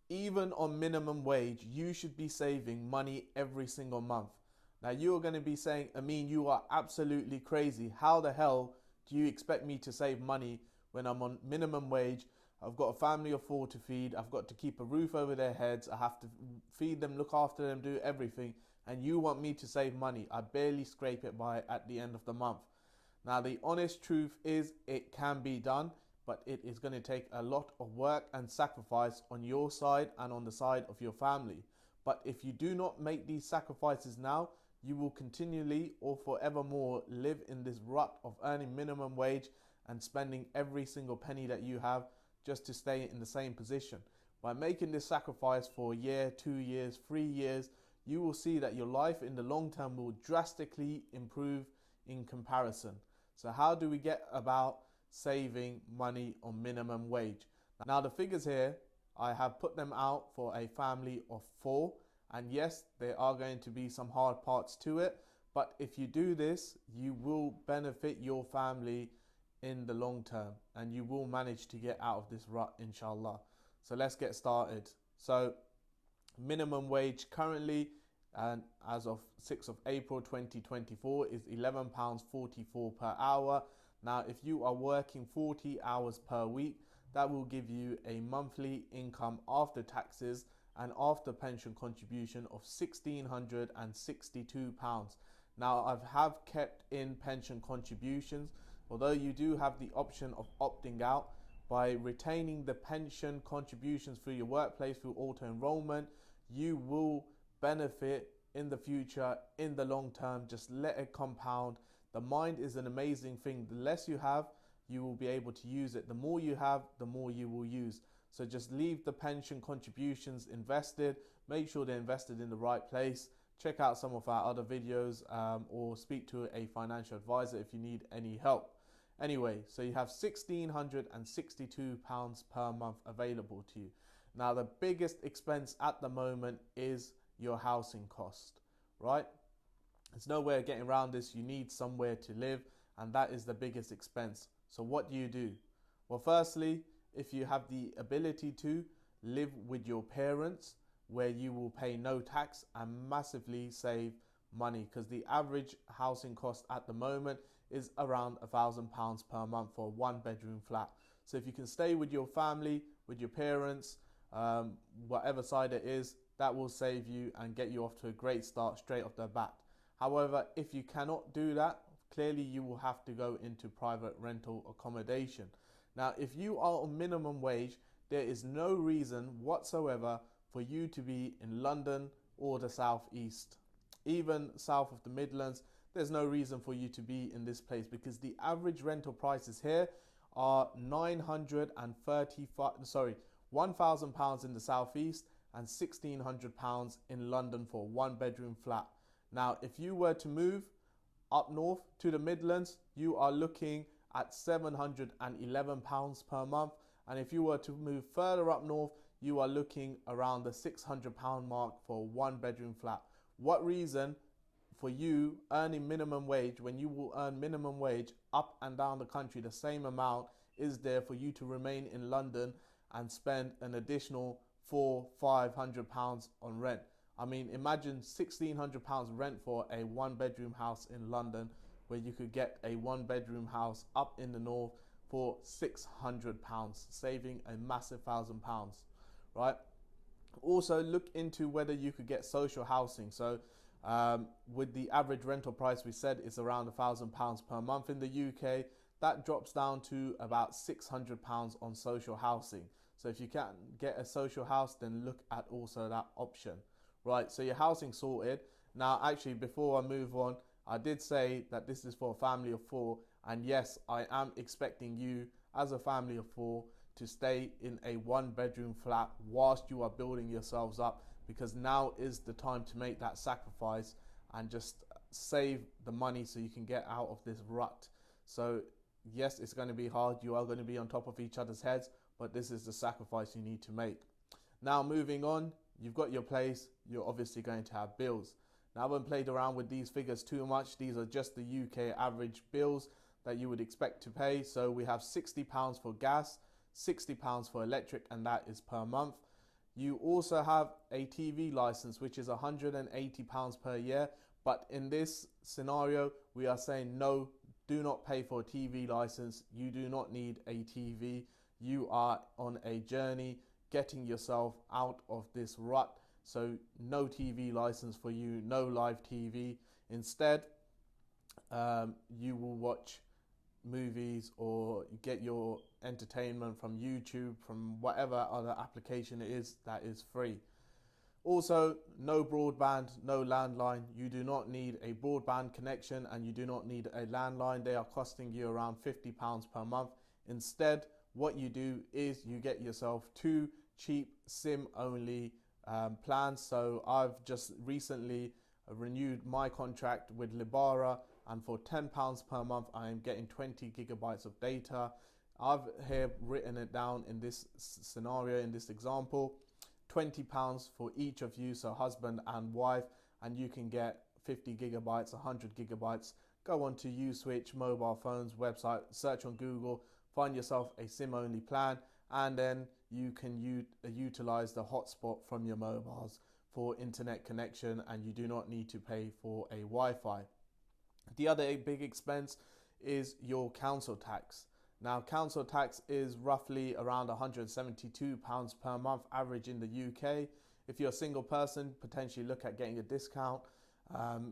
even on minimum wage, you should be saving money every single month. Now you're going to be saying, Amin, you are absolutely crazy. How the hell do you expect me to save money when I'm on minimum wage? I've got a family of four to feed. I've got to keep a roof over their heads. I have to feed them, look after them, do everything. And you want me to save money? I barely scrape it by at the end of the month. Now, the honest truth is it can be done, but it is going to take a lot of work and sacrifice on your side and on the side of your family. But if you do not make these sacrifices now, you will continually or forevermore live in this rut of earning minimum wage and spending every single penny that you have just to stay in the same position. By making this sacrifice for a year, 2 years, 3 years, you will see that your life in the long term will drastically improve in comparison. So how do we get about saving money on minimum wage? Now the figures here, I have put them out for a family of four. And yes, there are going to be some hard parts to it. But if you do this, you will benefit your family in the long term. And you will manage to get out of this rut, inshallah. So let's get started. So minimum wage currently, and as of 6th of April 2024, is £11.44 per hour. Now, if you are working 40 hours per week, that will give you a monthly income after taxes and after pension contribution of £1,662. Now, I have kept in pension contributions, although you do have the option of opting out. By retaining the pension contributions through your workplace through auto-enrollment, you will benefit in the future, in the long term. Just let it compound. The mind is an amazing thing. The less you have, you will be able to use it. The more you have, the more you will use. So just leave the pension contributions invested. Make sure they're invested in the right place. Check out some of our other videos or speak to a financial advisor if you need any help. Anyway, so you have £1,662 per month available to you. Now, the biggest expense at the moment is your housing cost, right? There's no way of getting around this. You need somewhere to live, and that is the biggest expense. So what do? Well, firstly, if you have the ability to live with your parents, where you will pay no tax and massively save money, because the average housing cost at the moment is around £1,000 per month for a one-bedroom flat. So if you can stay with your family, with your parents, whatever side it is, that will save you and get you off to a great start straight off the bat. However, if you cannot do that, clearly you will have to go into private rental accommodation. Now, if you are on minimum wage, there is no reason whatsoever for you to be in London or the southeast. Even south of the Midlands, there's no reason for you to be in this place, because the average rental prices here are £1,000 in the southeast and £1,600 in London for a one-bedroom flat. Now, if you were to move up north to the Midlands, you are looking at £711 per month. And if you were to move further up north, you are looking around the £600 mark for a one-bedroom flat. What reason for you earning minimum wage, when you will earn minimum wage up and down the country the same amount, is there for you to remain in London and spend an additional £400-500 on rent? I mean, imagine £1,600 rent for a one-bedroom house in London, where you could get a one-bedroom house up in the north for £600, saving a massive £1,000, right? Also, look into whether you could get social housing. So with the average rental price, we said it's around £1,000 per month in the UK. That drops down to about £600 on social housing. So if you can't get a social house, then look at also that option. Right, so your housing sorted. Now, actually, before I move on, I did say that this is for a family of four. And yes, I am expecting you as a family of four to stay in a one-bedroom flat whilst you are building yourselves up, because now is the time to make that sacrifice and just save the money so you can get out of this rut. So yes, it's going to be hard. You are going to be on top of each other's heads, but this is the sacrifice you need to make. Now, moving on, you've got your place. You're obviously going to have bills. Now, I haven't played around with these figures too much. These are just the UK average bills that you would expect to pay. So we have £60 for gas, £60 for electric, and that is per month. You also have a TV license, which is £180 per year. But in this scenario, we are saying no, do not pay for a TV license. You do not need a TV. You are on a journey getting yourself out of this rut. So no TV license for you, no live TV. Instead, you will watch movies or get your entertainment from YouTube, from whatever other application it is that is free. Also, no broadband, no landline. You do not need a broadband connection and you do not need a landline. They are costing you around £50 per month. Instead, what you do is you get yourself 2 cheap SIM-only plans. So I've just recently renewed my contract with Libara, and for £10 per month I am getting 20 gigabytes of data. I've here written it down in this scenario, in this example. £20 for each of you, so husband and wife, and you can get 50 gigabytes, 100 gigabytes. Go on to Uswitch mobile phones website, search on Google, find yourself a SIM-only plan, and then you can utilize the hotspot from your mobiles for internet connection, and you do not need to pay for a Wi-Fi. The other big expense is your council tax. Now, council tax is roughly around £172 per month average in the UK. If you're a single person, potentially look at getting a discount.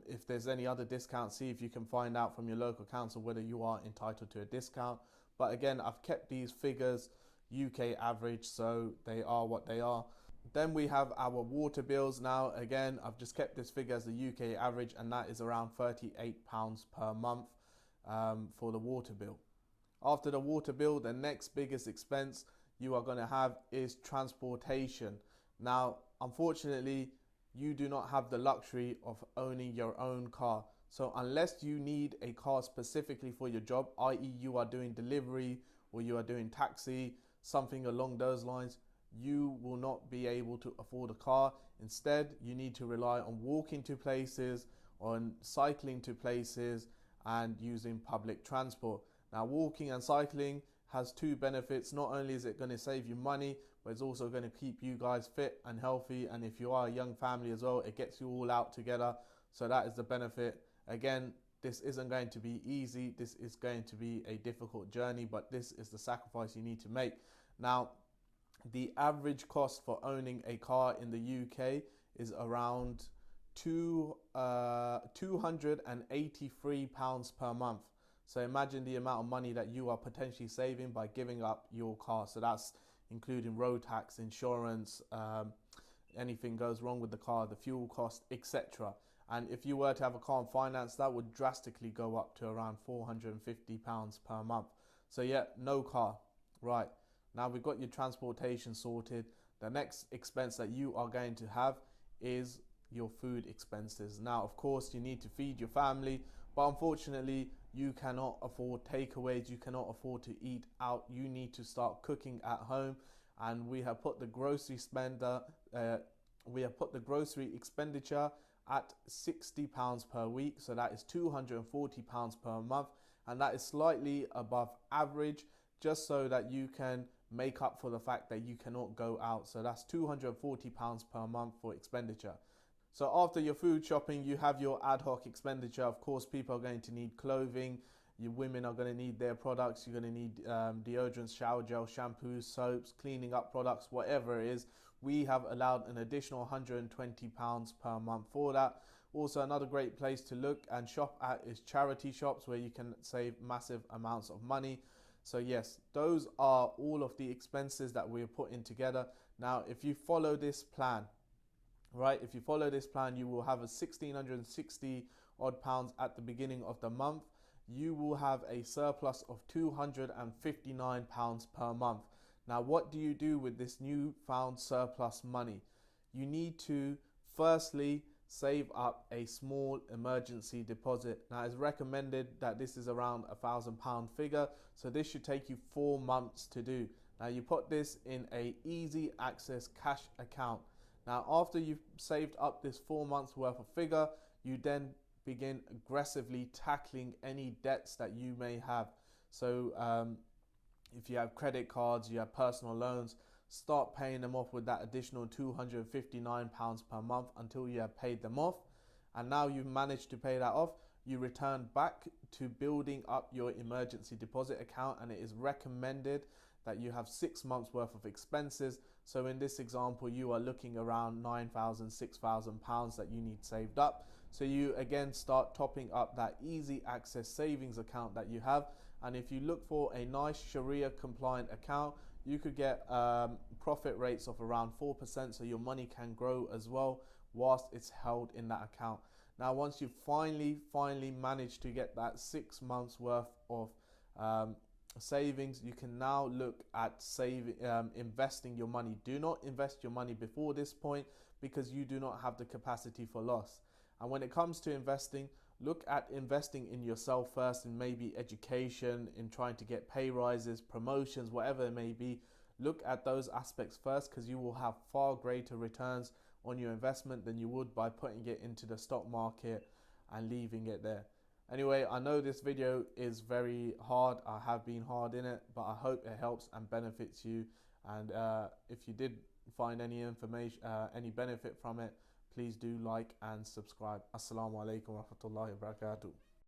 If there's any other discount, see if you can find out from your local council whether you are entitled to a discount. But again, I've kept these figures UK average, so they are what they are. Then we have our water bills. Now, again, I've just kept this figure as the UK average, and that is around £38 per month for the water bill. After the water bill, the next biggest expense you are going to have is transportation. Now, unfortunately, you do not have the luxury of owning your own car. So unless you need a car specifically for your job, i.e. you are doing delivery or you are doing taxi, something along those lines, you will not be able to afford a car. Instead, you need to rely on walking to places, on cycling to places, and using public transport. Now, walking and cycling has 2 benefits. Not only is it going to save you money, but it's also going to keep you guys fit and healthy. And if you are a young family as well, it gets you all out together. So that is the benefit. Again, this isn't going to be easy. This is going to be a difficult journey, but this is the sacrifice you need to make. Now, the average cost for owning a car in the UK is around £283 per month. So imagine the amount of money that you are potentially saving by giving up your car. So that's including road tax, insurance, anything goes wrong with the car, the fuel cost, etc. And if you were to have a car on finance, that would drastically go up to around £450 per month. So yeah, no car. Right. Now we've got your transportation sorted. The next expense that you are going to have is your food expenses. Now, of course, you need to feed your family, but unfortunately, you cannot afford takeaways. You cannot afford to eat out. You need to start cooking at home. And we have put the grocery expenditure at £60 per week. So that is £240 per month. And that is slightly above average, just so that you can make up for the fact that you cannot go out. So that's £240 per month for expenditure. So after your food shopping, you have your ad hoc expenditure. Of course, people are going to need clothing. You women are going to need their products. You're going to need deodorants, shower gel, shampoos, soaps, cleaning up products, whatever it is. We have allowed an additional £120 per month for that. Also, another great place to look and shop at is charity shops, where you can save massive amounts of money. So yes, those are all of the expenses that we're putting together. Now, if you follow this plan, right, if you follow this plan, you will have a £1,660 odd pounds at the beginning of the month. You will have a surplus of £259 per month. Now, what do you do with this newfound surplus money? You need to firstly save up a small emergency deposit. Now, it's recommended that this is around £1,000 figure, so this should take you 4 months to do. Now, you put this in a easy access cash account. Now, after you've saved up this 4 months worth of figure, you then begin aggressively tackling any debts that you may have. So if you have credit cards, you have personal loans, start paying them off with that additional £259 per month until you have paid them off. And now you've managed to pay that off, you return back to building up your emergency deposit account, and it is recommended that you have 6 months worth of expenses. So in this example, you are looking around £9,000, £6,000 that you need saved up. So you again start topping up that easy access savings account that you have. And if you look for a nice Sharia compliant account, you could get profit rates of around 4%, so your money can grow as well whilst it's held in that account. Now, once you finally manage to get that 6 months worth of savings, you can now look at investing your money. Do not invest your money before this point, because you do not have the capacity for loss. And when it comes to investing, look at investing in yourself first, in maybe education, in trying to get pay rises, promotions, whatever it may be. Look at those aspects first, because you will have far greater returns on your investment than you would by putting it into the stock market and leaving it there. Anyway, I know this video is very hard. I have been hard in it, but I hope it helps and benefits you. And if you did find any information, any benefit from it, please do like and subscribe. Assalamu alaikum wa rahmatullahi wa barakatuh.